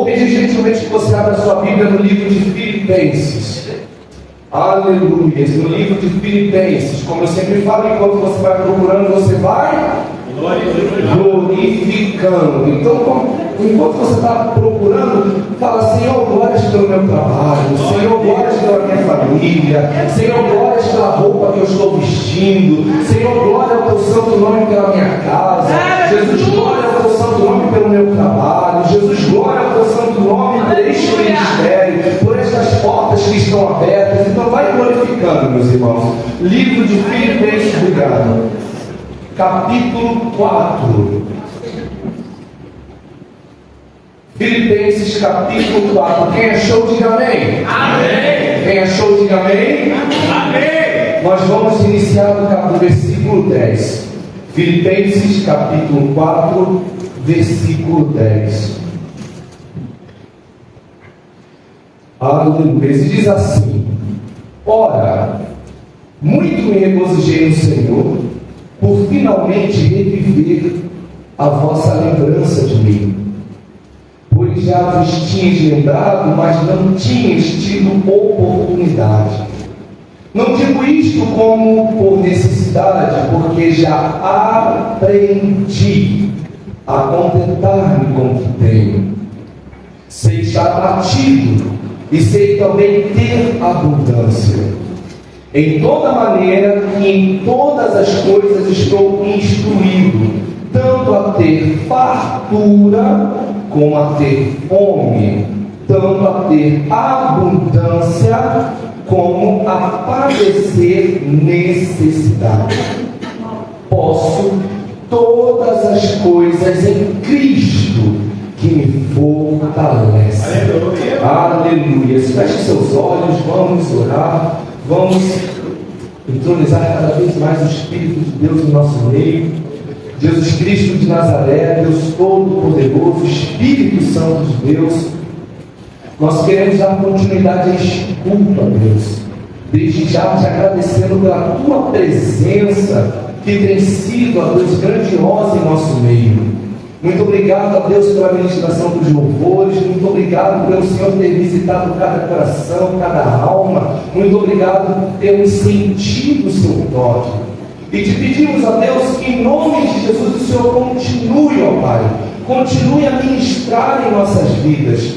pedir gentilmente que você abra sua Bíblia no livro de Filipenses. Aleluia. No livro de Filipenses, como eu sempre falo, enquanto você vai procurando, você vai glorificando. Então, enquanto você está procurando, fala: Senhor, glórias pelo meu trabalho, Senhor, glórias pela minha família, Senhor, glórias pela roupa que eu estou vestindo, Senhor, glória ao teu santo nome pela minha casa, Jesus, glória ao teu santo nome pelo meu trabalho, Jesus, glória ao teu santo nome por este ministério, por estas portas que estão abertas. Então vai glorificando, meus irmãos. Livro de Filipenses, obrigado. Capítulo 4. Filipenses capítulo 4. Quem achou, diga amém. Amém. Quem achou, diga amém. Amém. Nós vamos iniciar do versículo 10. Filipenses capítulo 4, versículo 10. Aleluia. E diz assim: ora, muito me regozijei no Senhor, por finalmente reviver a vossa lembrança de mim, pois já vos tinhas lembrado, mas não tinhas tido oportunidade. Não digo isto como por necessidade, porque já aprendi a contentar-me com o que tenho. Sei estar batido e sei também ter abundância. Em toda maneira e em todas as coisas estou instruído, tanto a ter fartura como a ter fome, tanto a ter abundância como a padecer necessidade. Posso todas as coisas em Cristo que me fortalece. Aleluia. Aleluia. Feche seus olhos, vamos orar. Vamos entronizar cada vez mais o Espírito de Deus no nosso meio. Jesus Cristo de Nazaré, Deus Todo-Poderoso, Espírito Santo de Deus, nós queremos dar continuidade a este culto, a Deus. Desde já te agradecendo pela tua presença, que tem sido, a Deus, grandiosa em nosso meio. Muito obrigado, a Deus, pela ministração dos louvores. Muito obrigado pelo Senhor ter visitado cada coração, cada alma. Muito obrigado por termos sentido o seu toque. E te pedimos, a Deus, que em nome de Jesus o Senhor continue, ó Pai, continue a ministrar em nossas vidas.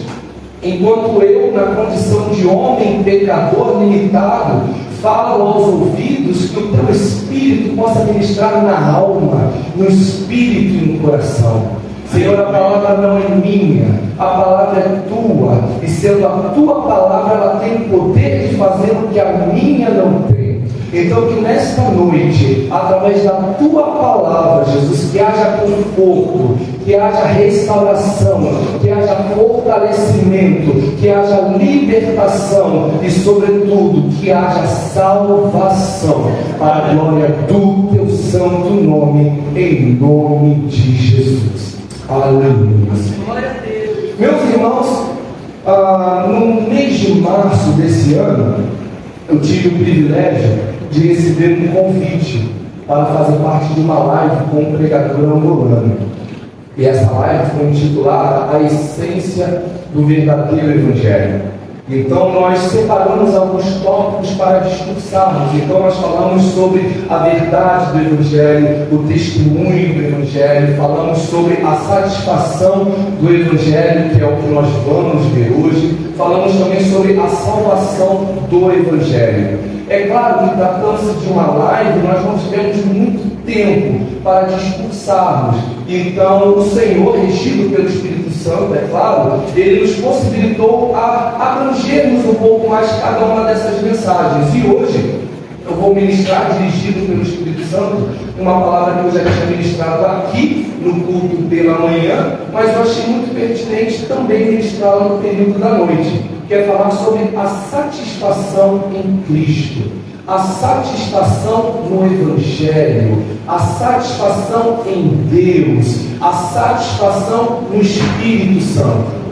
Enquanto eu, na condição de homem pecador limitado, falo aos ouvidos, que o teu Espírito possa ministrar na alma, no espírito e no coração. Senhor, a palavra não é minha, a palavra é tua, e sendo a tua palavra, ela tem o poder de fazer o que a minha não tem. Então, que nesta noite, através da tua palavra, Jesus, que haja conforto, que haja restauração, que haja fortalecimento, que haja libertação e, sobretudo, que haja salvação, para a glória do teu santo nome, em nome de Jesus. Aleluia. Glória a Deus. Meus irmãos, no mês de março desse ano, eu tive o privilégio de receber um convite para fazer parte de uma live com um pregador angolano. E essa live foi intitulada A Essência do Verdadeiro Evangelho. Então nós separamos alguns tópicos para discursarmos. Então nós falamos sobre a verdade do Evangelho, o testemunho do Evangelho, falamos sobre a satisfação do Evangelho, que é o que nós vamos ver hoje. Falamos também sobre a salvação do Evangelho. É claro que, tratando-se de uma live, nós não tivemos muito tempo para discursarmos. Então, o Senhor, regido pelo Espírito Santo, é claro, Ele nos possibilitou a abrangermos um pouco mais cada uma dessas mensagens. E hoje, eu vou ministrar, dirigido pelo Espírito Santo, uma palavra que eu já tinha ministrado aqui, no culto pela manhã, mas eu achei muito pertinente também ministrá-la no período da noite, que é falar sobre a satisfação em Cristo, a satisfação no Evangelho, a satisfação em Deus, a satisfação no Espírito Santo.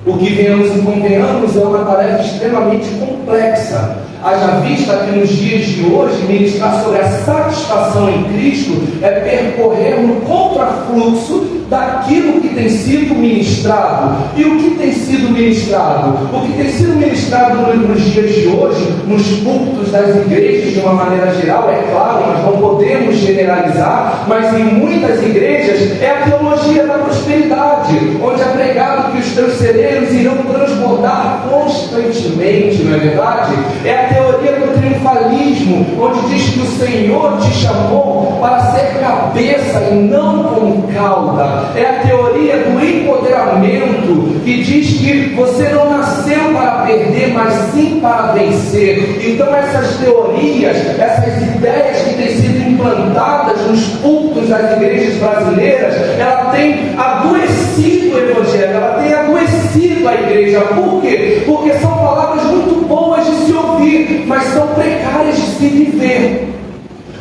O que venhamos e convenhamos é uma tarefa extremamente complexa. Haja vista que nos dias de hoje, ministrar sobre a satisfação em Cristo é percorrer no contrafluxo daquilo que tem sido ministrado. E o que tem sido ministrado? O que tem sido ministrado nos dias de hoje, nos cultos das igrejas de uma maneira geral, é claro, nós não podemos generalizar, mas em muitas igrejas é a teologia da prosperidade, onde é pregado que os teus celeiros irão transbordar constantemente, não é verdade? É a teoria do triunfalismo, onde diz que o Senhor te chamou para ser cabeça e não como cauda. É a teoria do empoderamento, que diz que você não nasceu para perder, mas sim para vencer. Então essas teorias, essas ideias que têm sido implantadas nos cultos das igrejas brasileiras, ela tem adoecido o evangelho, ela tem adoecido a igreja. Por quê? Porque são palavras muito boas de se ouvir, mas são precárias de se viver.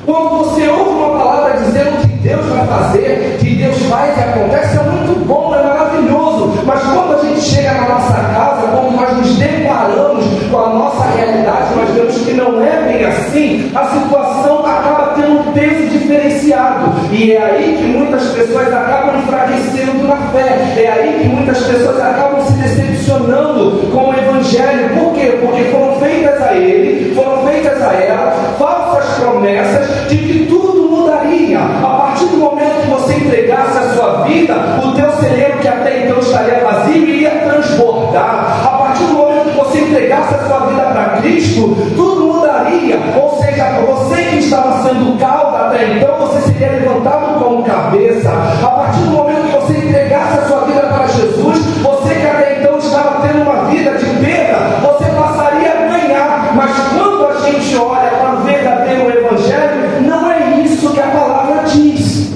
Quando você ouve uma palavra dizendo que Deus vai fazer, que Deus faz e acontece, é muito bom, é maravilhoso. Mas quando a gente chega na nossa casa, quando nós nos deparamos com a nossa realidade, nós vemos que não é bem assim, a situação acaba tendo um peso diferenciado. E é aí que muitas pessoas acabam enfraquecendo na fé. É aí que muitas pessoas acabam se decepcionando com o Evangelho. Por quê? Porque foram feitas a ele, foram feitas a ela falsas promessas de que tudo mudaria. A partir do momento que você entregasse a sua vida, o teu celeiro, que até então estaria vazio, iria transbordar. A partir do momento que você entregasse a sua vida para Cristo, tudo mudaria. Ou seja, você que estava sendo cauda até então, você seria levantado como cabeça. A partir do momento que você entregasse a sua vida para Jesus, você que até então estava tendo uma vida de perda, você passaria a ganhar. Mas quando a gente olha para o verdadeiro Evangelho, não é isso que a palavra diz.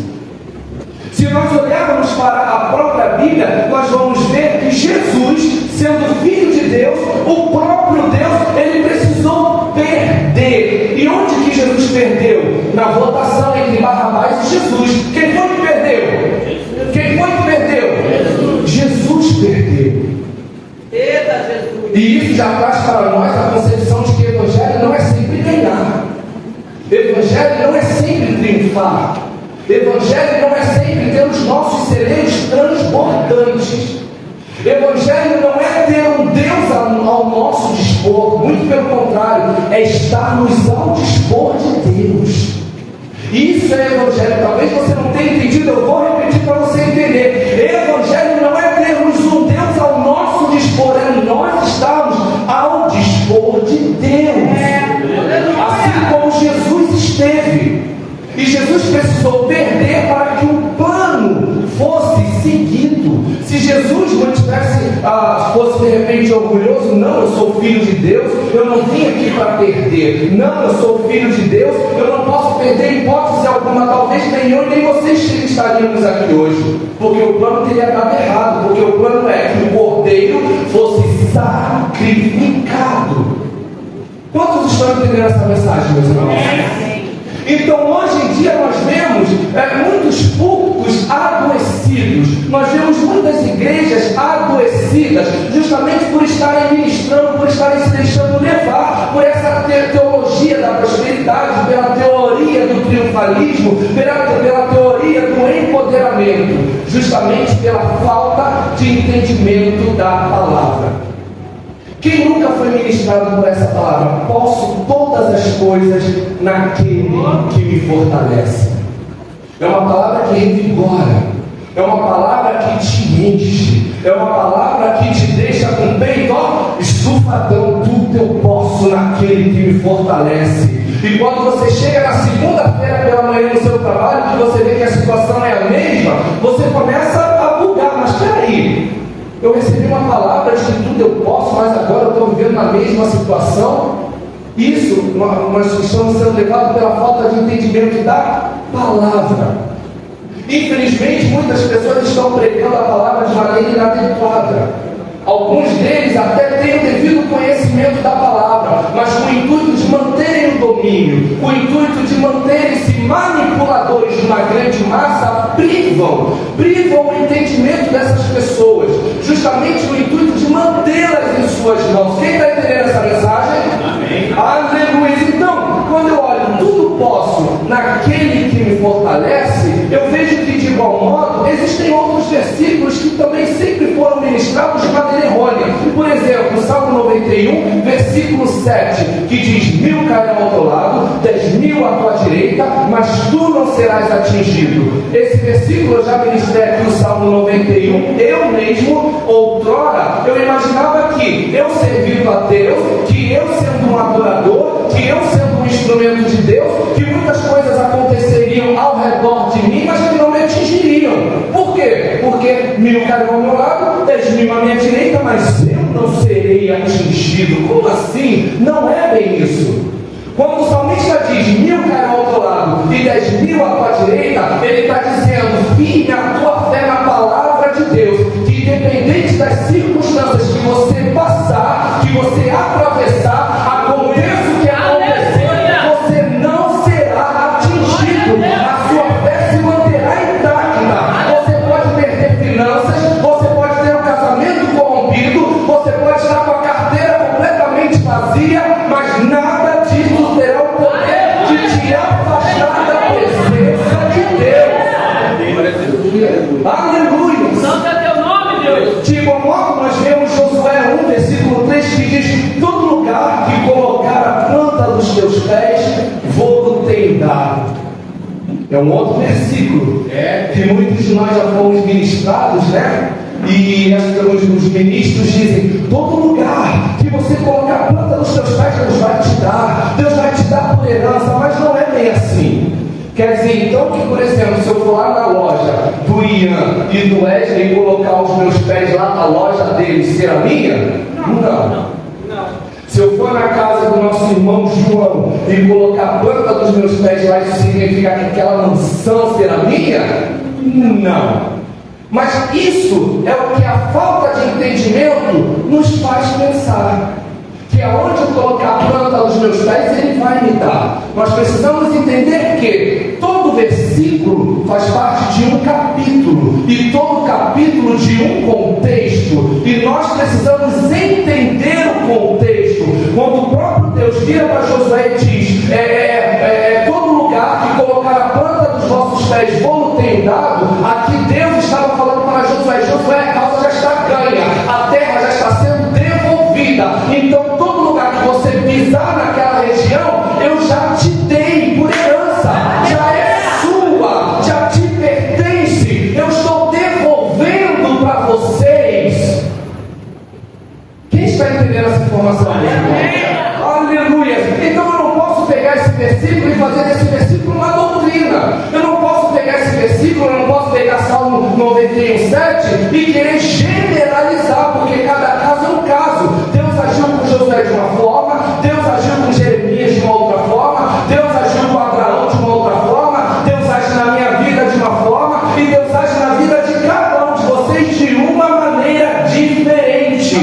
Se nós olharmos para a própria Bíblia, nós vamos ver que Jesus, sendo Filho de Deus, o próprio Deus, ele precisou perder. E onde que Jesus perdeu? Na votação entre Barrabás e Jesus. Quem foi que perdeu? Quem foi que perdeu? Jesus perdeu. Eita, Jesus! E isso já traz para nós a concepção de que o Evangelho não é sempre ganhar. Evangelho não é sempre triunfar. Evangelho não é sempre ter os nossos celeiros transbordantes. Evangelho não é ter um Deus ao nosso dispor. Muito pelo contrário, é estarmos ao dispor de Deus. Isso é Evangelho. Talvez você não tenha entendido, eu vou repetir para você entender. Evangelho não é termos um Deus ao nosso dispor, é nós estarmos ao dispor de Deus. Assim como Jesus esteve. E Jesus precisou perder para que o plano fosse seguido. Se Jesus fosse de repente orgulhoso, não, eu sou filho de Deus, eu não vim aqui para perder. Não, eu sou filho de Deus, eu não posso perder hipótese alguma. Talvez nem eu nem vocês estaríamos aqui hoje, porque o plano teria dado errado. Porque o plano é que o cordeiro fosse sacrificado. Quantos estão entendendo essa mensagem, meus irmãos? Então hoje em dia nós vemos muitos cultos adoecidos, nós vemos muitas igrejas adoecidas, justamente por estarem ministrando, por estarem se deixando levar por essa teologia da prosperidade, pela teoria do triunfalismo, pela teoria do empoderamento, justamente pela falta de entendimento da palavra. Quem nunca foi ministrado por essa palavra? Posso todas as coisas naquele que me fortalece. É uma palavra que revigora. É uma palavra que te enche. É uma palavra que te deixa com o peito estufadão. Tudo eu posso naquele que me fortalece. E quando você chega na segunda-feira pela manhã no seu trabalho, que você vê que a situação é a mesma, você começa a bugar. Mas peraí, eu recebi uma palavra de que tudo eu posso, mas agora eu estou vivendo na mesma situação. Isso, nós estamos sendo levados pela falta de entendimento da palavra. Infelizmente, muitas pessoas estão pregando a palavra de maneira inadequada. Alguns deles até têm o devido conhecimento da palavra, mas com o intuito de manterem o domínio, com o intuito de manterem-se manipuladores de uma grande massa, privam o entendimento dessas pessoas, justamente com o intuito de mantê-las em suas mãos. Quem está entendendo essa mensagem? Amém. Aleluia. Então, quando eu olho, tudo posso naquele que me fortalece, eu vejo que de igual modo existem outros 91, versículo 7, que diz: 1000 cairão ao teu lado, 10.000 à tua direita, mas tu não serás atingido. Esse versículo eu já ministrei aqui no Salmo 91. Eu mesmo, outrora, eu imaginava que eu servindo a Deus, que eu sendo um adorador, que eu sendo um instrumento de Deus, que muitas coisas aconteceriam ao redor de mim, mas que não me atingiriam. Por quê? Porque 1000 cairão ao meu lado, 10.000 à minha direita, mas eu não serei atingido. Como assim? Não é bem isso. Quando o salmista diz 1000 cairão ao teu lado e 10.000 à tua direita, ele está dizendo: firme a tua fé na palavra de Deus, que independente das circunstâncias que você passar, que você atravessar, aconteça o que acontecer, você não será atingido. A sua fé se manterá intacta. Você pode perder finanças, você pode ter um casamento corrompido, você pode estar com a carteira completamente vazia, mas nada disso terá o poder de te afastar da presença de Deus. Aleluia! Santo é teu nome, Deus. De igual modo, nós vemos Josué 1, versículo 3, que diz: todo lugar que colocar a planta dos teus pés, vou ter dado. É um outro versículo que muitos de nós já fomos ministrados, né? E os ministros dizem: todo lugar que você colocar a planta dos teus pés, Deus vai te dar. Deus vai te dar por herança, mas não é bem assim. Quer dizer, então, que, por exemplo, se eu for lá na loja do Ian e do Wesley e colocar os meus pés lá na loja deles, ser a minha? Não. Se eu for na casa do nosso irmão João e colocar a planta dos meus pés lá, isso significa que aquela mansão será minha? Não. Mas isso é o que a falta de entendimento nos faz pensar. Que aonde eu colocar a planta dos meus pés, Ele vai me dar. Nós precisamos entender que todo versículo faz parte de um capítulo, e todo capítulo de um contexto, e nós precisamos entender o contexto. Quando o próprio Deus vira para Josué e diz: todo lugar que colocar a planta dos vossos pés, vou ter dado. Aqui Deus estava falando para Josué: Josué, a causa já está ganha, a terra já está sendo devolvida. Então todo lugar que você pisar naquela região, eu já te dei por herança, já é sua, já te pertence. Eu estou devolvendo para vocês. Quem está entendendo essa informação? Aleluia! Então eu não posso pegar esse versículo e fazer desse versículo uma doutrina. Eu não posso pegar esse versículo, eu não posso pegar Salmo 91:7 e querer generalizar, porque cada caso é um caso. Deus agiu com Josué de uma forma, Deus agiu com Jeremias de uma outra forma, Deus agiu com Abraão de uma outra forma, Deus age na minha vida de uma forma, e Deus age na vida de cada um de vocês de uma maneira diferente.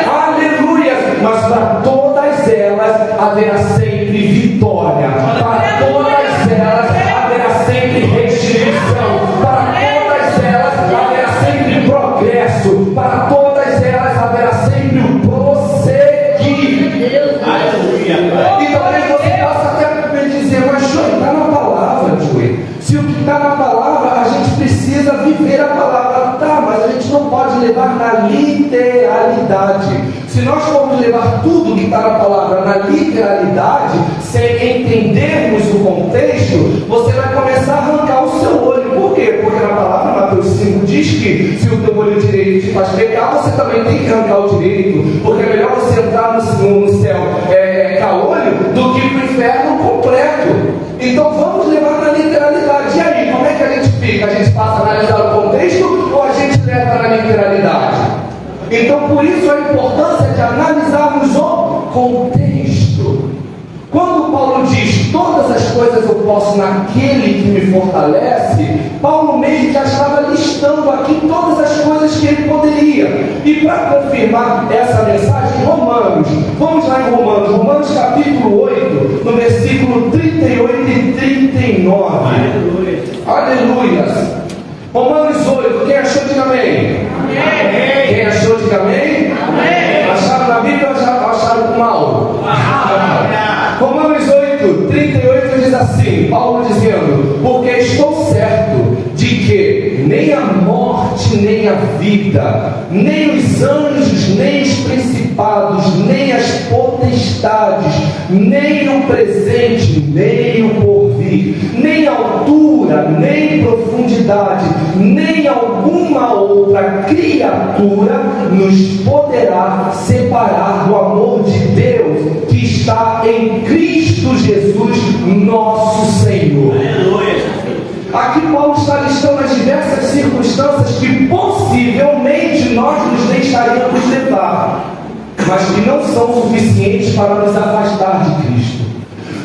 Aleluia! Mas para todas elas haverá sempre vitória, para todas elas haverá sempre restituição, para todas elas haverá sempre progresso, para todas elas haverá sempre o prosseguir. E talvez você possa até me dizer: mas Joey, está na palavra, Joey. Se o que está na palavra, a gente precisa viver a palavra. Tá, mas a gente não pode levar na literalidade. Se nós formos levar tudo que está na palavra na literalidade, sem entendermos o contexto, você vai começar a arrancar o seu olho. Por quê? Porque na palavra, Mateus 5 diz que se o teu olho direito te faz pecar, você também tem que arrancar o direito. Porque é melhor você entrar no céu caolho do que para o inferno completo. Então vamos levar na literalidade. E aí, como é que a gente fica? A gente passa a analisar o contexto ou a gente leva na literalidade? Então por isso a importância de analisarmos o contexto. Quando Paulo diz: todas as coisas eu posso naquele que me fortalece, Paulo mesmo já estava listando aqui todas as coisas que ele poderia. E para confirmar essa mensagem, Romanos, vamos lá em Romanos capítulo 8, no versículo 38 e 39. Aleluia! Romanos 8, quem achou, diga amém. Amém. Quem achou, diga amém. Amém. Acharam na Bíblia ou acharam com mal? Romanos 8, 38 diz assim, Paulo dizendo: porque estou certo de que nem a morte morte, nem a vida, nem os anjos, nem os principados, nem as potestades, nem o presente, nem o porvir, nem altura, nem profundidade, nem alguma outra criatura nos poderá separar do amor de Deus que está em Cristo Jesus, nosso Senhor. Aqui Paulo está listando as diversas circunstâncias que possivelmente nós nos deixaríamos levar, mas que não são suficientes para nos afastar de Cristo.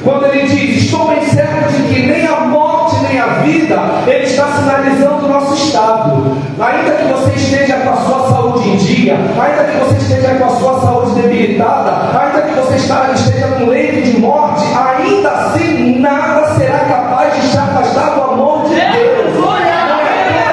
Quando ele diz, estou bem certo de que nem a morte nem a vida, ele está sinalizando o nosso estado. Ainda que você esteja com a sua saúde em dia, ainda que você esteja com a sua saúde debilitada, ainda que você esteja no leito de morte, ainda assim nada será capaz de te afastar do amor de Deus. Não é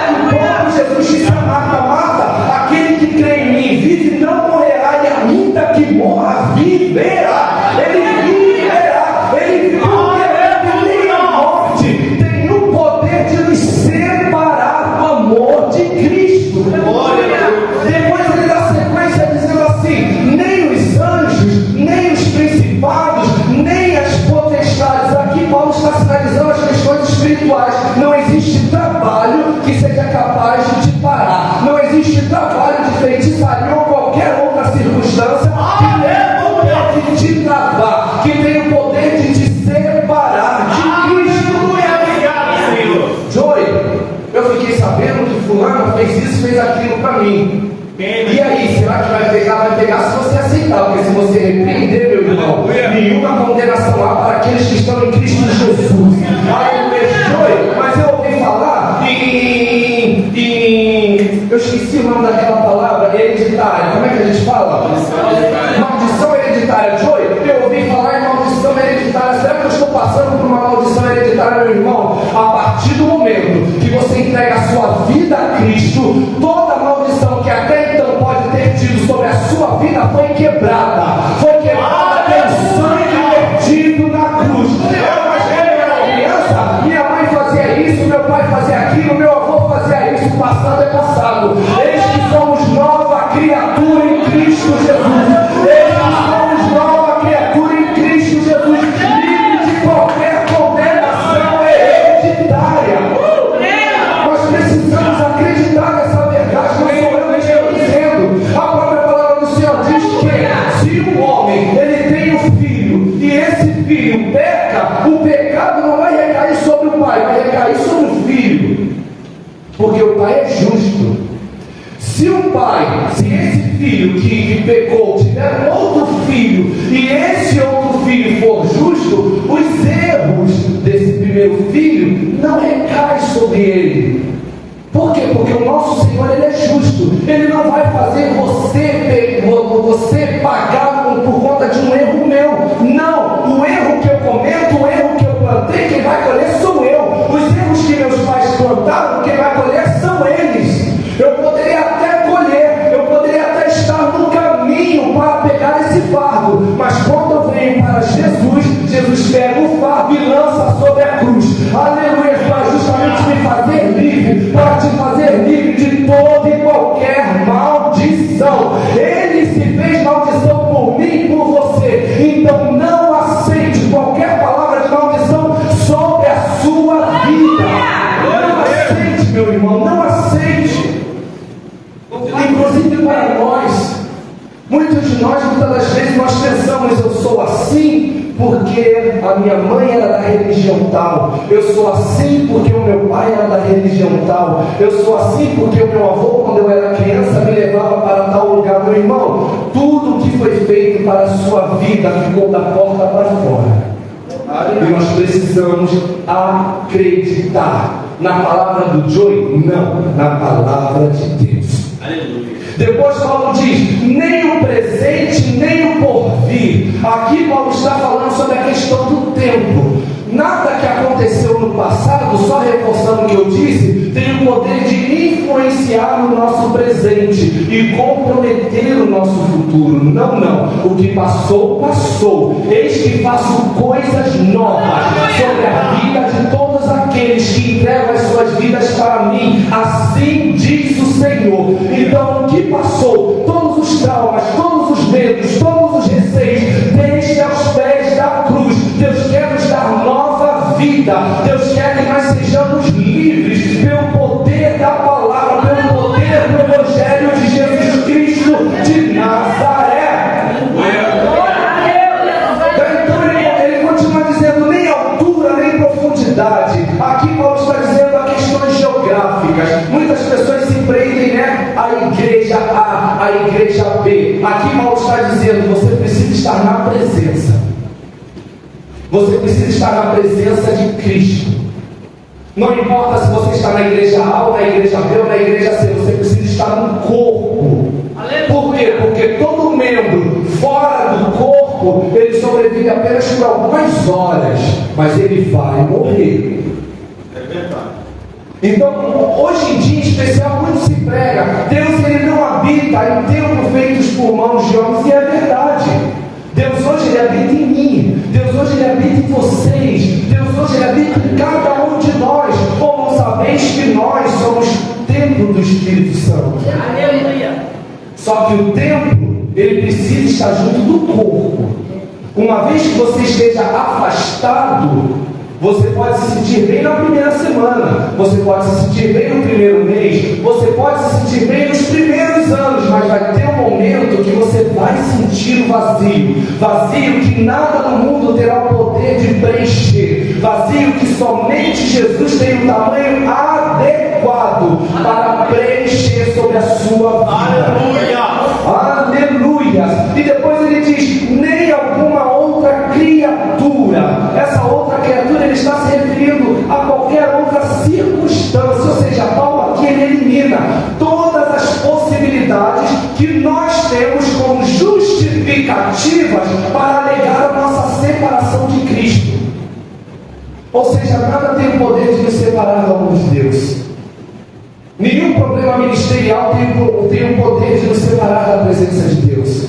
o próprio Jesus disse a Marta, Marta, aquele que crê em mim vive não morrerá, e ainda que morra viverá. Ele viverá, ele viverá, nem a morte tem o poder de nos separar do amor de Cristo. Depois ele dá sequência dizendo assim, nem os anjos, nem os principados, nem as potestades. Aqui Paulo está sinalizando as questões espirituais. Não existe trabalho que seja capaz de te parar. Não existe trabalho de feitiçaria ou qualquer outra circunstância que tenha o poder de te travar, que tenha o poder de te separar de Cristo. Obrigado, Senhor. Joey, eu fiquei sabendo que fulano fez isso, fez aquilo para mim. E aí, será que vai pegar? Vai pegar se você aceitar, porque se você repreender, meu irmão, nenhuma condenação há para aqueles que estão em Cristo Jesus. Aleluia. Joey, mas eu ouvi falar eu esqueci o nome daquela palavra, hereditária. Como é que a gente fala? Maldição hereditária. Joey, eu ouvi falar em maldição hereditária. Será que eu estou passando por uma maldição hereditária, meu irmão? A partir do momento que você entrega a sua vida a Cristo, toda maldição que até então pode ter tido sobre a sua vida foi quebrada. Foi quebrada pelo sangue vertido na cruz. Eu era criança, minha mãe fazia isso, meu pai fazia aquilo, meu avô fazia isso. O passado é passado. Eis que somos nova criatura em Cristo Jesus. Eis que somos nova criatura em Cristo Jesus. Livre de qualquer condenação hereditária. Nós precisamos acreditar nessa verdade. Não sou eu que estou dizendo. A própria palavra do Senhor diz que se o homem ele tem um filho e esse filho peca, o pecado não vai recair sobre o pai, vai recair sobre o filho, porque o pai é justo. Se o pai, se esse filho que pecou tiver um outro filho e esse outro filho for justo, os erros desse primeiro filho não recaem sobre ele. Por quê? Porque o nosso Senhor ele é justo. Ele não vai fazer você pagar por conta de um erro meu. Não, o erro que eu cometo, o erro que eu plantei, quem vai colher sou eu. Os erros que meus pais plantaram, quem vai colher são eles. Eu poderia até colher, eu poderia até estar no caminho para pegar esse fardo, mas quando eu venho para Jesus, Jesus pega o fardo e lança sobre a cruz. Aleluia, para justamente me fazer livre, para te fazer livre de toda e qualquer maldição. Ele se fez maldição por mim e por você. Então não aceite qualquer palavra de maldição sobre a sua vida. Não aceite, meu irmão, não aceite. Inclusive para nós, muitos de nós, muitas das vezes nós pensamos, eu sou assim porque a minha mãe era da religião tal, eu sou assim porque o meu pai era da religião tal, eu sou assim porque o meu avô, quando eu era criança, me levava para tal lugar. Meu irmão, tudo que foi feito para a sua vida ficou da porta para fora. E nós precisamos acreditar na palavra do Joey, não na palavra de Deus. Aleluia. Depois Paulo diz, nem o presente, nem o porvir. Aqui Paulo está falando sobre a questão do tempo. Nada que aconteceu no passado, só reforçando o que eu disse, tem o poder de influenciar o nosso presente e comprometer o nosso futuro. Não, não. O que passou, passou. Eis que faço coisas novas sobre a vida de todos aqueles que entregam as suas vidas para mim. Assim diz o vida. Deus quer que nós sejamos livres pelo poder da palavra, pelo poder do Evangelho de Jesus Cristo de Nazaré. Então ele continua dizendo, nem altura, nem profundidade. Aqui Paulo está dizendo a questões geográficas. Muitas pessoas se prendem, né? A igreja A, a igreja B. Aqui Paulo está dizendo, você precisa estar na presença. Você precisa estar na presença de Cristo. Não importa se você está na igreja A ou na igreja B ou na igreja C, você precisa estar no corpo. Por quê? Porque todo membro fora do corpo, ele sobrevive apenas por algumas horas, mas ele vai morrer. É verdade. Então, hoje em dia, em especial, muito se prega, Deus ele não habita em templos feitos por mãos de homens, e é verdade. Deus hoje ele habita em mim, Deus hoje ele habita em vocês, Deus hoje ele habita em cada um de nós. Como sabeis que nós somos templo do Espírito Santo? Aleluia. Só que o templo, ele precisa estar junto do corpo. Uma vez que você esteja afastado, você pode se sentir bem na primeira semana, você pode se sentir bem no primeiro mês, você pode se sentir bem nos primeiros anos, mas vai ter um momento que você vai sentir o vazio, vazio que nada no mundo terá o poder de preencher, vazio que somente Jesus tem o tamanho adequado para preencher sobre a sua vida. Aleluia! E depois ele diz, nem alguma outra criatura. Essa outra criatura ele está se referindo a qualquer outra circunstância. Ou seja, Paulo aqui ele elimina todas as possibilidades que nós temos como justificativas para alegar a nossa separação de Cristo. Ou seja, nada tem o poder de nos separar do amor de Deus. Nenhum problema ministerial tem o poder de nos separar da presença de Deus.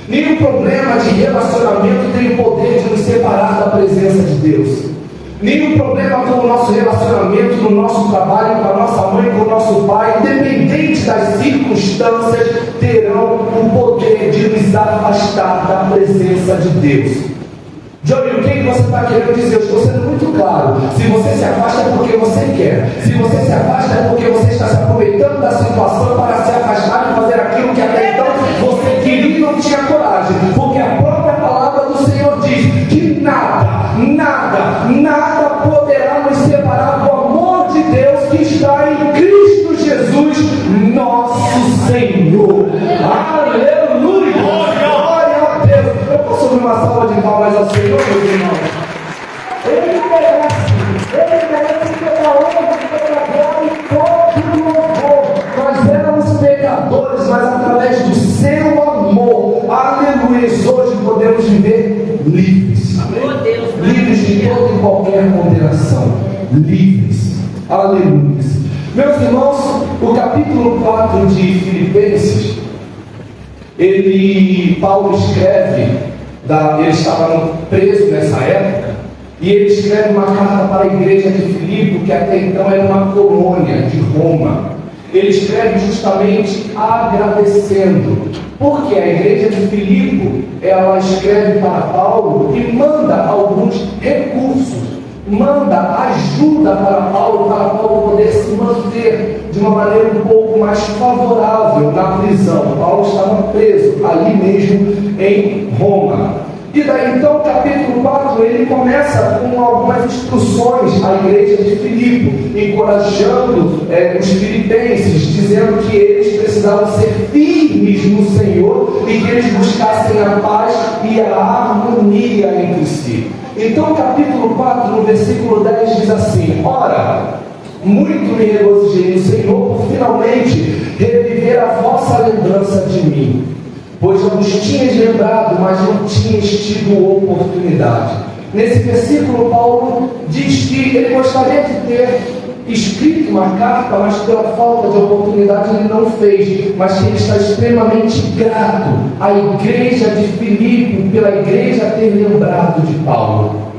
Nenhum problema de relacionamento tem o poder de nos separar da presença de Deus. Nenhum problema com o nosso relacionamento, no nosso trabalho, com a nossa mãe, com o nosso pai, independente das circunstâncias, terão o poder de nos afastar da presença de Deus. Johnny, o que você está querendo dizer? Eu estou sendo muito claro. Se você se afasta é porque você quer. Se você se afasta é porque você está se aproveitando da situação para se afastar e fazer aquilo que até então você queria e não tinha coragem. Porque a própria palavra do Senhor diz que nada, nada, nada poderá nos separar do amor de Deus que está em Cristo Jesus, nosso Senhor. Aleluia! Glória a Deus! Eu posso ouvir uma salva de palmas ao Senhor, meus irmãos? Ele merece toda a honra, toda a glória e todo o louvor. Nós éramos pecadores, mas através do seu amor, aleluia, hoje podemos viver livres. Livres de toda e qualquer condenação. Livres. Aleluia. Meus irmãos, o capítulo 4 de Filipenses, Paulo escreve, ele estava preso nessa época, e ele escreve uma carta para a igreja de Filipe, que até então era uma colônia de Roma. Ele escreve justamente agradecendo, porque a igreja de Filipe, ela escreve para Paulo e manda alguns recursos, manda ajuda para Paulo poder se manter de uma maneira um pouco mais favorável na prisão. Paulo estava preso ali mesmo em Roma. E daí então o capítulo 4 ele começa com algumas instruções à igreja de Filipe, encorajando os filipenses, dizendo que eles precisavam ser firmes no Senhor e que eles buscassem a paz e a harmonia entre si. Então o capítulo 4, no versículo 10 diz assim: ora, muito me regozijei no Senhor por finalmente reviver a vossa lembrança de mim, pois já vos tinhas lembrado, mas não tinhas tido oportunidade. Nesse versículo, Paulo diz que ele gostaria de ter escrito uma carta, mas pela falta de oportunidade ele não fez, mas que ele está extremamente grato à igreja de Filipe pela igreja ter lembrado de Paulo.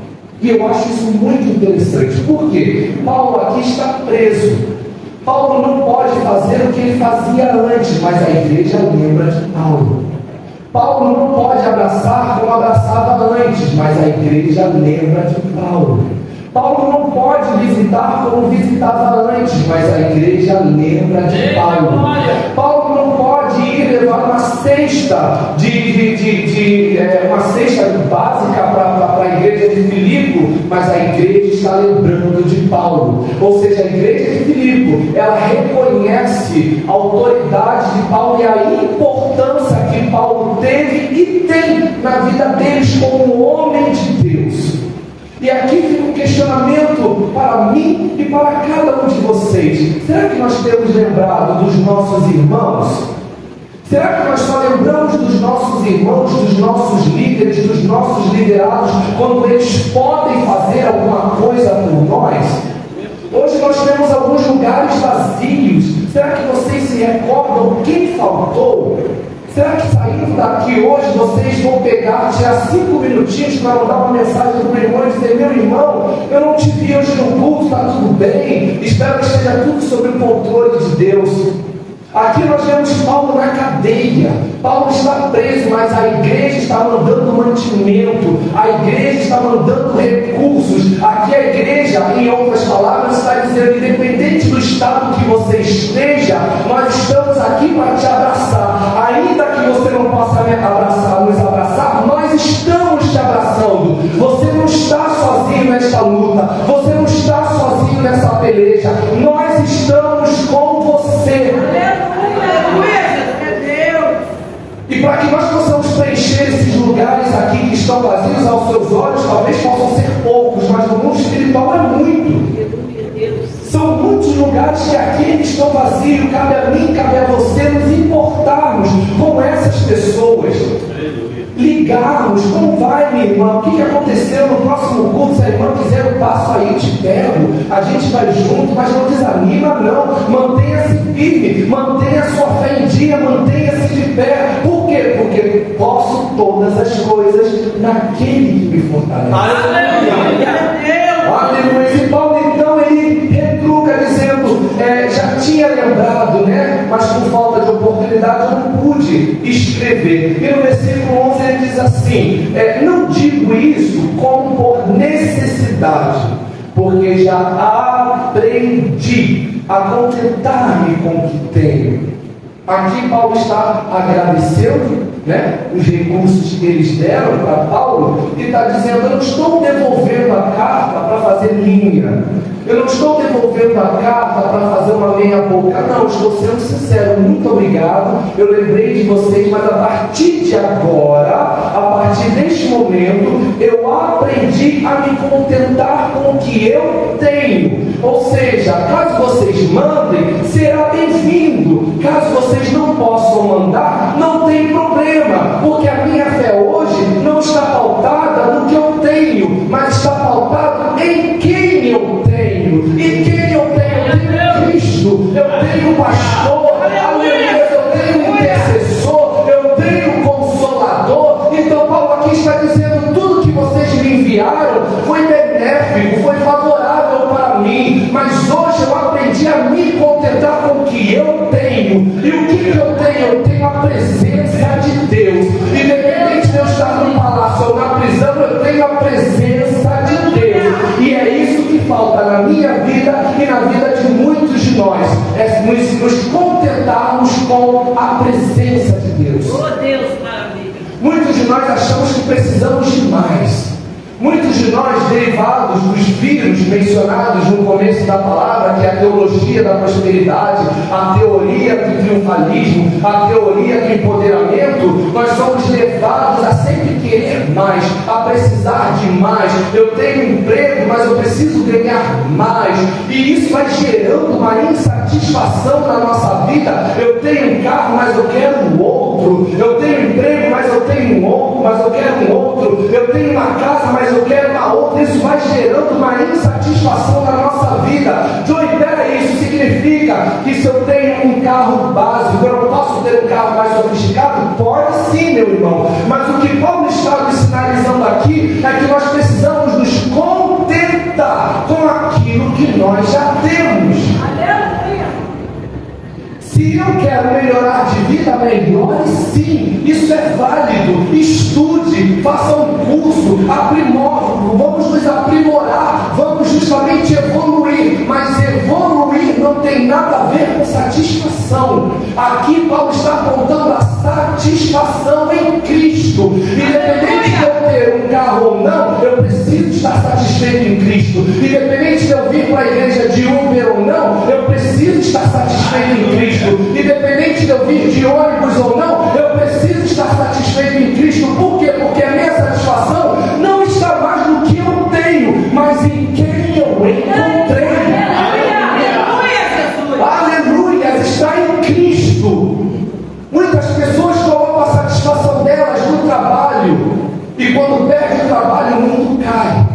E eu acho isso muito interessante. Por quê? Paulo aqui está preso. Paulo não pode fazer o que ele fazia antes, mas a igreja lembra de Paulo. Paulo não pode abraçar como abraçava antes, mas a igreja lembra de Paulo. Paulo não pode visitar como visitava antes, mas a igreja lembra de Paulo. Paulo não pode ir levar uma cesta uma cesta básica para a igreja de Filipe, mas a igreja está lembrando de Paulo. Ou seja, a igreja de Filipe, ela reconhece a autoridade de Paulo e a importância que Paulo teve e tem na vida deles como homem de Deus. E aqui fica um questionamento para mim e para cada um de vocês. Será que nós temos lembrado dos nossos irmãos? Será que nós só lembramos dos nossos irmãos, dos nossos líderes, dos nossos liderados, quando eles podem fazer alguma coisa por nós? Hoje nós temos alguns lugares vazios. Será que vocês se recordam o que faltou? Será que saindo daqui hoje vocês vão pegar, tirar 5 minutinhos para mandar uma mensagem para o irmão e dizer: meu irmão, eu não te vi hoje no culto, está tudo bem, espero que esteja tudo sob o controle de Deus. Aqui nós vemos Paulo na cadeia. Paulo está preso, mas a igreja está mandando mantimento, a igreja está mandando recursos. Aqui a igreja, em outras palavras, está dizendo: independente do estado que você esteja, nós estamos aqui para te abraçar. Ainda que você não possa nos abraçar, nós estamos te abraçando. Você não está sozinho nesta luta, você não está sozinho nessa peleja. Nós estamos com você. E para que nós possamos preencher esses lugares aqui que estão vazios aos seus olhos, talvez possam ser poucos, mas no mundo espiritual é muito. São muitos lugares que aqui estão vazios. Cabe a mim, cabe a você nos importarmos com essas pessoas. Ligarmos: como vai, minha irmã? O que aconteceu no próximo culto? Se a irmã quiser, eu passo aí, te pego. A gente vai junto, mas não desanima, não. Mantenha-se firme, mantenha a sua fé em dia, mantenha-se de pé. Por quê? Porque posso todas as coisas naquele que me fortalece. Aleluia! E Paulo então ele retruca dizendo: já tinha lembrado, né? Mas por falta de oportunidade eu não pude escrever. E no versículo 11 ele diz assim: não digo isso como por necessidade, porque já aprendi a contentar-me com o que tenho. Aqui Paulo está agradecendo, né, os recursos que eles deram para Paulo, e está dizendo: eu não estou devolvendo a carta para fazer linha, eu não estou devolvendo a carta para fazer uma meia boca, não, estou sendo sincero, muito obrigado, eu lembrei de vocês, mas a partir de agora, a partir deste momento, eu aprendi a me contentar com o que eu tenho. Ou seja, caso vocês mandem, será bem-vindo. Caso vocês não possam mandar, não tem problema, porque a minha fé hoje não está pautada no que eu tenho, mas está pautada em quem eu tenho. E quem eu tenho? Eu tenho Cristo, eu tenho pastor, aleluia, eu tenho intercessor, eu tenho consolador. Então Paulo aqui está dizendo: tudo que vocês me enviaram foi benéfico, foi favorável para mim, mas hoje eu aprendi a me contentar com o que eu tenho. E o que eu tenho? Eu tenho a presença de Deus. Independente de eu estar no palácio ou na prisão, eu tenho a presença de Deus. E é isso que falta na minha vida e na vida de muitos de nós, é nos contentarmos com a presença de Deus. Oh Deus, maravilha. Muitos de nós achamos que precisamos de mais. Muitos de nós, derivados dos vírus mencionados no começo da palavra, que é a teologia da prosperidade, a teoria do triunfalismo, a teoria do empoderamento, nós somos levados a sempre querer mais, a precisar de mais. Eu tenho emprego, mas eu preciso ganhar mais. E isso vai gerando uma insatisfação na nossa vida. Eu tenho um carro, mas eu quero um outro. Eu tenho emprego, mas eu tenho um outro, mas eu quero um outro. Eu tenho uma casa, mas eu quero uma outra. Isso vai gerando uma insatisfação na nossa vida. Joey, peraí, isso significa que se eu tenho um carro básico, eu não posso ter um carro mais sofisticado? Pode sim, meu irmão. Mas o que Paulo está nos sinalizando aqui é que nós precisamos nos contentar com aquilo que nós já temos. Se eu quero melhorar de vida, vida melhore, sim, isso é válido. Estude, faça um curso, aprimore, vamos nos aprimorar, vamos justamente evoluir, mas evoluir não tem nada a ver com satisfação. Aqui Paulo está apontando a satisfação em Cristo. Independente de eu ter um carro ou não, eu preciso estar satisfeito em Cristo. Independente de eu vir para a igreja de Uber ou não, eu preciso estar satisfeito em Cristo. Independente de eu vir de ônibus ou não, eu preciso estar satisfeito em Cristo. Por quê? Porque a minha satisfação não está mais no que eu tenho, mas em quem eu encontrei. Aleluia, está em Cristo. Muitas pessoas colocam a satisfação delas no trabalho, e quando perde o trabalho, o mundo cai.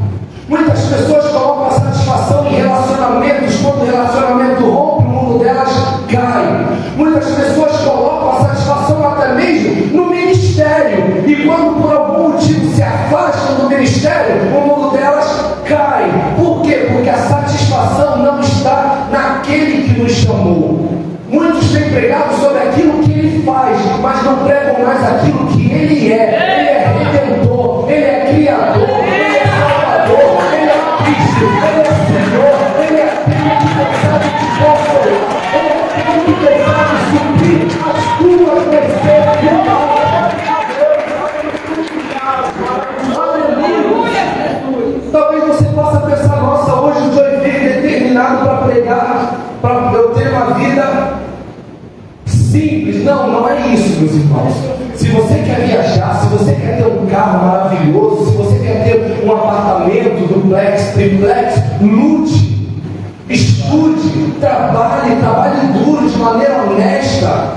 Muitas pessoas colocam a satisfação em relacionamentos, quando o relacionamento rompe, o mundo delas cai. Muitas pessoas colocam a satisfação até mesmo no ministério, e quando por algum motivo se afastam do ministério, o mundo delas cai. Por quê? Porque a satisfação não está naquele que nos chamou. Muitos têm pregado sobre aquilo que ele faz, mas não pregam mais aquilo que ele é. Ele é redentor, ele é criador, ele é salvador, ele é Cristo, ele é Senhor, ele é aquele que sabe te consolar, ele é aquele que sabe suprir as tuas necessidades. Talvez você possa pensar, nossa, hoje o Joey veio determinado para pregar, para eu ter uma vida simples. Não, não é isso, meus irmãos. Se você quer viajar, se você quer ter um carro maravilhoso, se você quer ter um apartamento, duplex, triplex, lute, estude, trabalhe duro de maneira honesta,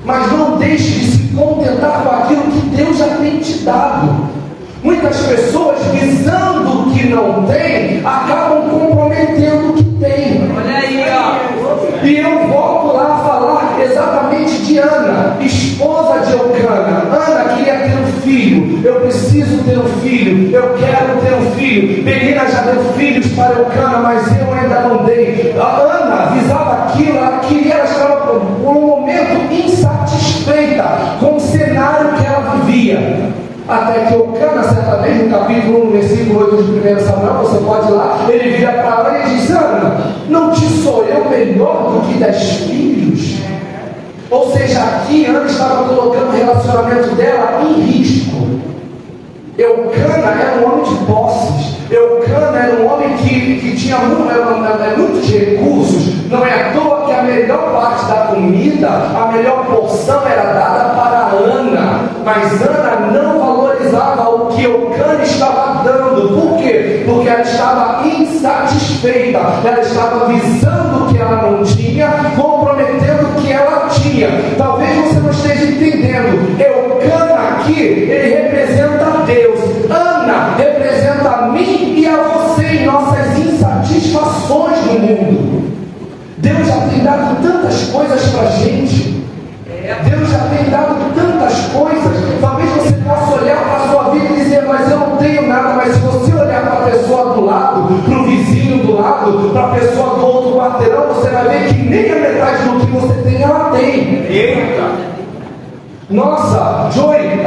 mas não deixe de se contentar com aquilo que Deus já tem te dado. Muitas pessoas, visando o que não tem, acabam comprometendo o que tem. Olha aí, ó. E eu volto lá a falar exatamente de Ana, esposa de Eucana. Ana queria ter um filho. Eu preciso ter um filho. Eu quero ter um filho. Penina já deu filhos para Eucana, mas eu ainda não dei. A Ana visava aquilo, ela queria, ela estava por um momento insatisfeita com o cenário que ela vivia. Até que Eucana, certa vez, no capítulo 1, versículo 8 de 1 Samuel, você pode ir lá, ele vira para Ana e diz: Ana, não te sou eu melhor do que 10 filhos? Ou seja, aqui Ana estava colocando o relacionamento dela em risco. Eucana era um homem de posses. Eucana era um homem que tinha muitos recursos. Não é à toa que a melhor parte da comida, a melhor porção era dada para Ana. Mas Ana não valorizava o que Eucana estava dando. Por quê? Porque ela estava insatisfeita. Ela estava visando o que ela não tinha, comprometendo o que ela tinha. Talvez você não esteja entendendo. Eucana aqui, ele representa Deus. Ana representa a mim e a você em nossas insatisfações no mundo. Deus já tem dado tantas coisas para a gente. Deus já tem dado tantas coisas. Talvez você possa olhar para a sua vida e dizer: mas eu não tenho nada. Mas se você olhar para a pessoa do lado, para o vizinho do lado, para a pessoa do outro quarteirão, você vai ver que nem a metade do que você tem, ela tem. Eita! Nossa, Joey,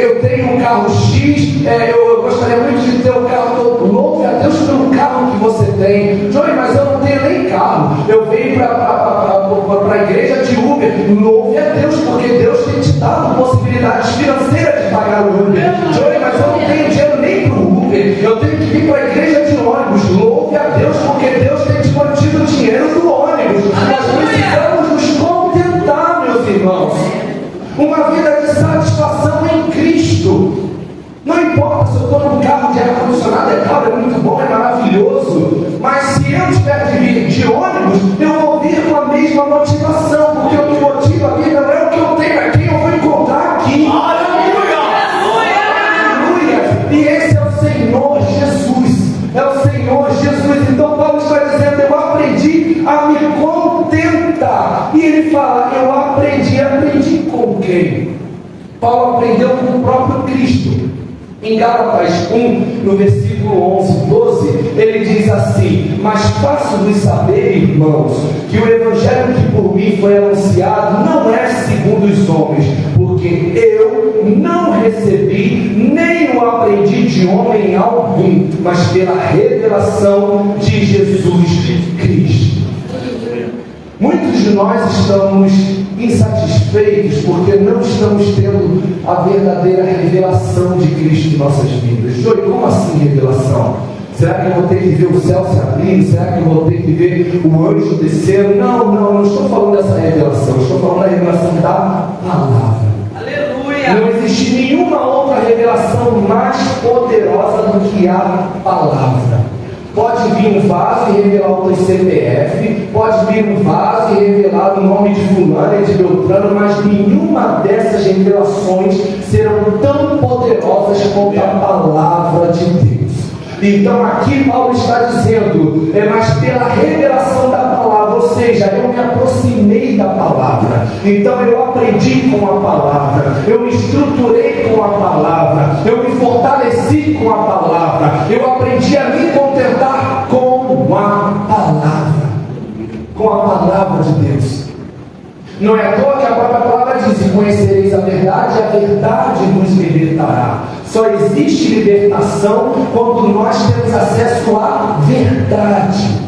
eu tenho um carro X, eu gostaria muito de ter um carro todo. Louve a Deus pelo carro que você tem. Joey, mas eu não tenho nem carro. Eu venho para a igreja de Uber. Louve a Deus, porque Deus tem te dado possibilidades financeiras de pagar o Uber. Joey, mas eu não tenho dinheiro nem para o Uber. Eu tenho que vir para a igreja de ônibus. Louve a Deus, porque Deus tem te mantido o dinheiro do ônibus. Nós precisamos nos contentar, meus irmãos. Uma vida de satisfação em Cristo. Não importa se eu estou num carro de ar-condicionado, é caro, é muito bom, é maravilhoso. Mas se eu estiver de vir de ônibus, eu vou vir com a mesma motivação. Porque o que motiva a vida não é o que eu tenho, é quem eu vou encontrar aqui. Aleluia! Aleluia! E esse é o Senhor Jesus. É o Senhor Jesus. Então Paulo está dizendo: eu aprendi a me contentar. E ele fala: eu aprendi com quem? Paulo aprendeu com o próprio Cristo. Em Gálatas 1, no versículo versículo 11, 12, ele diz assim: mas faço-vos saber, irmãos, que o evangelho que por mim foi anunciado não é segundo os homens, porque eu não recebi nem o aprendi de homem algum, mas pela revelação de Jesus Cristo. Muitos de nós estamos insatisfeitos porque não estamos tendo a verdadeira revelação de Cristo em nossas vidas. Joey, como assim revelação? Será que eu vou ter que ver o céu se abrindo? Será que eu vou ter que ver o anjo descendo? Não estou falando dessa revelação. Estou falando da revelação da palavra. Aleluia! Não existe nenhuma outra revelação mais poderosa do que a palavra. Pode vir um vaso e revelar o teu CPF, pode vir um vaso e revelar o nome de fulano e de Beltrano, mas nenhuma dessas revelações serão tão poderosas quanto a palavra de Deus. Então aqui Paulo está dizendo, mas pela revelação da palavra, ou seja, eu me aproximei da palavra, então eu aprendi com a palavra, eu me estruturei com a palavra, eu me fortaleci com a palavra, eu aprendi a me contentar com a palavra de Deus. Não é à toa que a própria palavra diz: e conhecereis a verdade vos libertará. Só existe libertação quando nós temos acesso à verdade.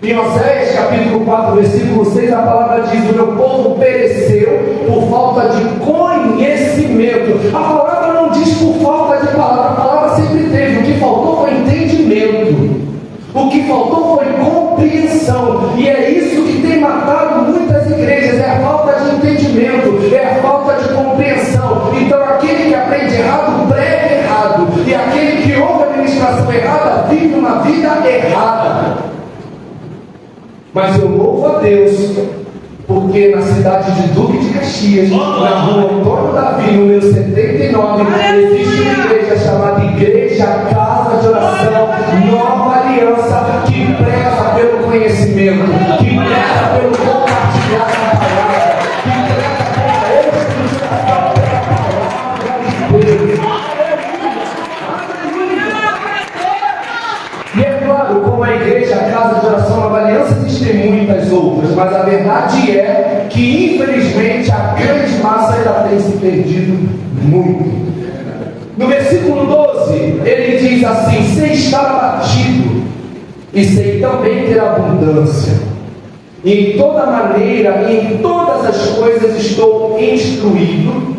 Em Oséias capítulo 4, versículo 6, a palavra diz: o meu povo pereceu por falta de conhecimento. A palavra não diz por falta de palavra, a palavra sempre teve. O que faltou foi entendimento. O que faltou foi compreensão. E é isso que tem matado muitas igrejas: é a falta de entendimento, é a falta de compreensão. Então aquele que aprende errado, prega errado, e aquele que ouve a administração errada, vive uma vida errada. Mas eu louvo a Deus, porque na cidade de Duque de Caxias, na rua Antônio Davi, número 79, existe uma igreja chamada Igreja Casa de Oração Nova Aliança, que preza pelo conhecimento, que preza pelo compartilhar da palavra, que preza pela estruturação da palavra de Deus. E é claro, como a igreja, a Casa de Oração Nova Aliança, existem muitas outras, mas a verdade é que, infelizmente, a grande massa ainda tem se perdido muito. No versículo 12, ele diz assim: sei estar abatido, e sei também ter abundância. Em toda maneira e em todas as coisas estou instruído,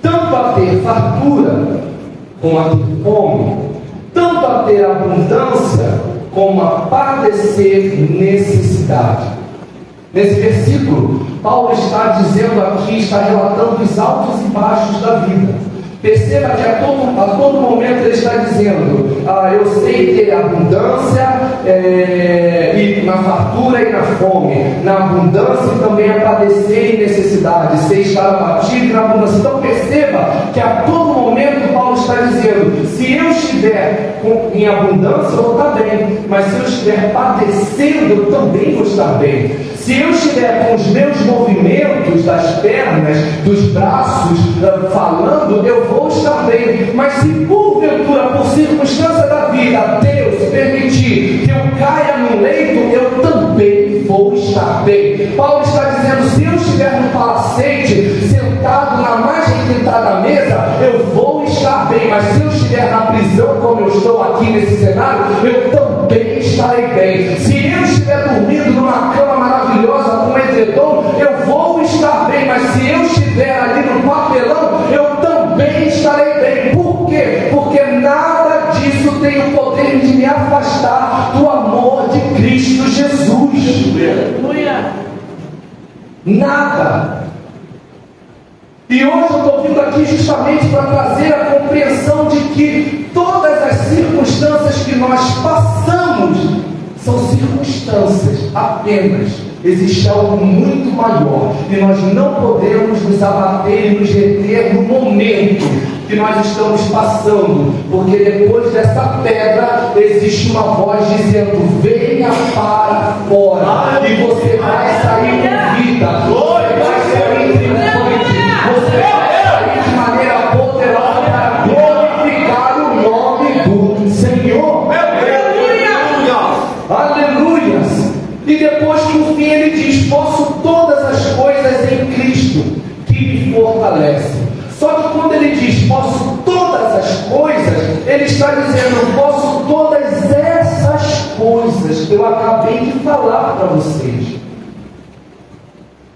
tanto a ter fartura, como a ter fome, tanto a ter abundância, como a padecer necessidade. Nesse versículo, Paulo está dizendo aqui, está relatando os altos e baixos da vida. Perceba que a todo momento ele está dizendo: eu sei ter abundância, e na fartura e na fome, na abundância e também a padecer e necessidade, sei estar abatido e na abundância. Então perceba que a todo momento Paulo está dizendo: se eu estiver em abundância, eu vou estar bem, mas se eu estiver padecendo, eu também vou estar bem. Se eu estiver com os meus movimentos das pernas, dos braços, falando, eu vou estar bem. Mas se porventura, por circunstância da vida, Deus permitir que eu caia no leito, eu também vou estar bem. Paulo está dizendo: se eu estiver no palacete, sentado na mais requintada mesa, eu vou estar bem. Mas se eu estiver na prisão, como eu estou aqui nesse cenário, eu também estarei bem. Se eu estiver dormindo numa cama maravilhosa com edredom, eu vou estar bem. Mas se eu estiver ali no papelão, eu também estarei bem. Por quê? Porque nada disso tem o poder de me afastar do amor de Cristo Jesus. Nada. E hoje eu estou vindo aqui justamente para trazer a compreensão de que todas as circunstâncias que nós passamos são circunstâncias apenas. Existe algo muito maior e nós não podemos nos abater e nos reter no momento que nós estamos passando, porque depois dessa pedra existe uma voz dizendo: venha para fora, e você vai sair com vida, você vai sair triunfante, você vai sair de maneira poderosa para glorificar o nome do Senhor. no fim ele diz: posso todas as coisas em Cristo que me fortalece. Só que quando ele diz posso todas as coisas, ele está dizendo posso todas essas coisas que eu acabei de falar para vocês.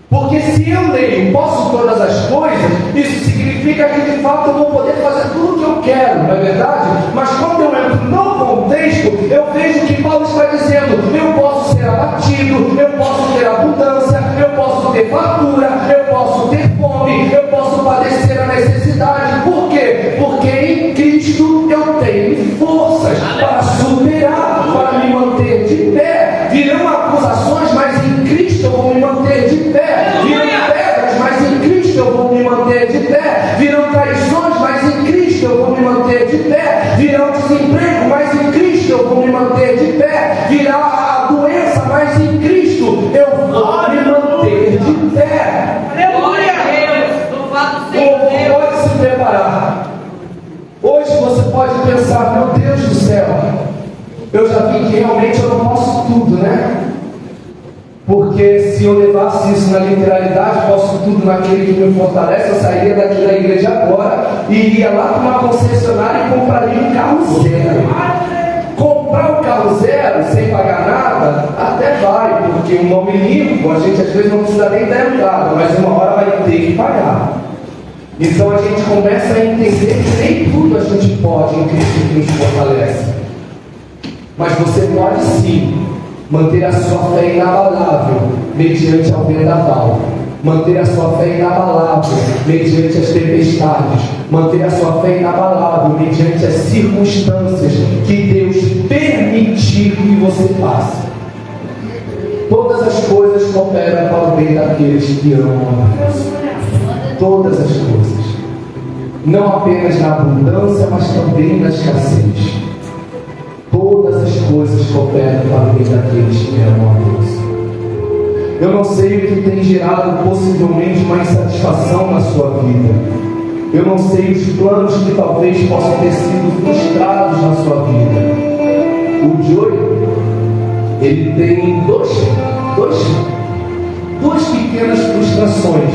Porque se eu leio posso todas as coisas, isso significa que de fato eu vou poder fazer tudo o que eu quero, não é verdade? Mas quando eu entro no contexto, eu vejo que Paulo está dizendo: eu posso ser abatido, eu posso ter abundância, eu posso ter fartura, eu posso ter fome, eu posso padecer a necessidade. Por quê? Porque em Cristo eu tenho forças para superar, para me manter de pé. Virão acusações, mas em Cristo eu vou me manter de pé. Virão pedras, mas em Cristo eu vou me manter de pé. Virão traições, mas em Cristo eu vou me manter de pé. Virão desemprego, mas em Cristo eu vou me manter de pé. Virá a doença, mas em Cristo eu vou me manter de pé. Glória a Deus. Louvado seja Deus. Pode se preparar. Hoje você pode pensar: meu Deus do céu, eu já vi que realmente eu não posso tudo, né? Porque se eu levasse isso na literalidade, posso tudo naquele que me fortalece, eu sairia daqui da igreja agora e iria lá para uma concessionária e compraria um carro zero. Comprar um carro zero sem pagar nada, até vai, porque um nome limpo, a gente às vezes não precisa nem dar entrada, mas uma hora vai ter que pagar. Então a gente começa a entender que nem tudo a gente pode em Cristo que nos fortalece. Mas você pode sim manter a sua fé inabalável mediante ao vendaval, manter a sua fé inabalável mediante as tempestades, manter a sua fé inabalável mediante as circunstâncias que Deus permitir que você passe. Todas as coisas cooperam para o bem daqueles que amam a Deus. Todas as coisas, não apenas na abundância, mas também na escassez. Todas as coisas cooperam para o bem daqueles que amam a Deus. Eu não sei o que tem gerado possivelmente uma insatisfação na sua vida. Eu não sei os planos que talvez possam ter sido frustrados na sua vida. O Joey, ele tem duas pequenas frustrações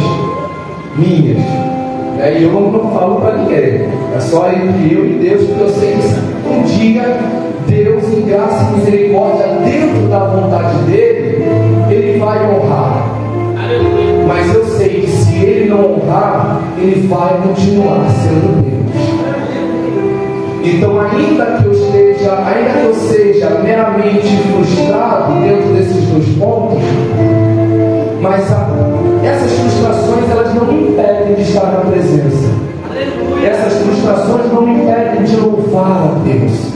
minhas. E eu não falo para ninguém. É só entre eu e Deus, porque eu sei que um dia Deus, em graça e misericórdia, dentro da vontade dele, ele vai honrar. Mas eu sei que se ele não honrar, ele vai continuar sendo Deus. Então, ainda que eu seja meramente frustrado dentro desses dois pontos, mas essas frustrações, elas não me impedem de estar na presença. Essas frustrações não me impedem de louvar a Deus.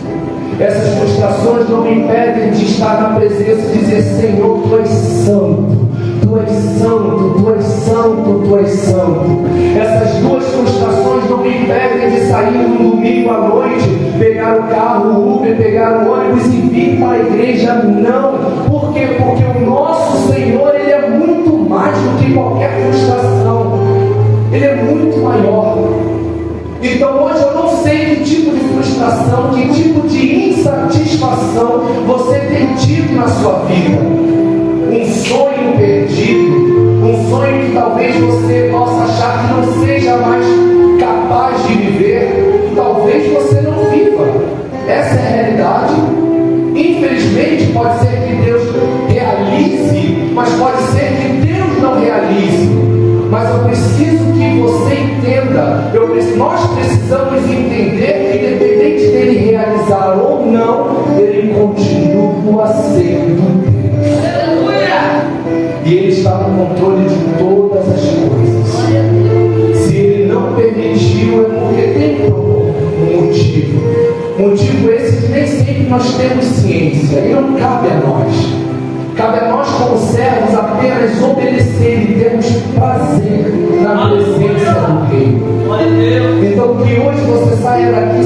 Essas frustrações não me impedem de estar na presença e dizer: Senhor, Tu és santo, Tu és santo, Tu és santo, Tu és santo. Essas duas frustrações não me impedem de sair no domingo à noite, pegar o carro, o Uber, pegar o ônibus e vir para a igreja. Não. Por quê? Porque o nosso Senhor, Ele é muito mais do que qualquer frustração. Ele é muito maior. Então hoje eu não sei que tipo de frustração, que tipo de insatisfação você tem tido na sua vida. Um sonho perdido, um sonho que talvez você possa achar que não seja mais capaz de viver. Talvez você não viva. Essa é a realidade. Infelizmente pode ser que Deus realize, mas pode ser que Deus não realize. Mas eu preciso que você entenda, nós precisamos entender que independente dele realizar ou não, ele continua sendo Deus. E ele está no controle de todas as coisas. Se ele não permitiu, é porque tem um motivo. Motivo esse que nem sempre nós temos ciência, e não cabe a nós. Cabe a nós, como servos, apenas obedecer e termos prazer na presença do Rei. Então, que hoje você saia daqui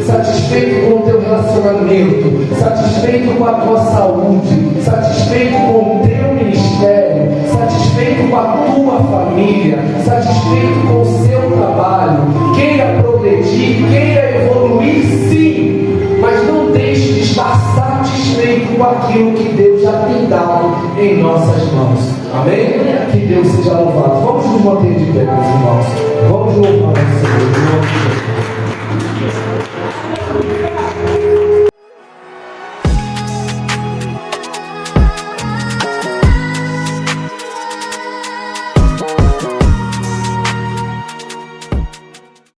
satisfeito com o teu relacionamento, satisfeito com a tua saúde, satisfeito com o teu ministério, satisfeito com a tua família, satisfeito com o seu trabalho. Queira progredir, queira evoluir, sim, mas não deixe de estar satisfeito com aquilo que Deus já tem dado em nossas mãos. Amém? Que Deus seja louvado. Vamos nos manter de pé, meus irmãos. Vamos louvar o Senhor.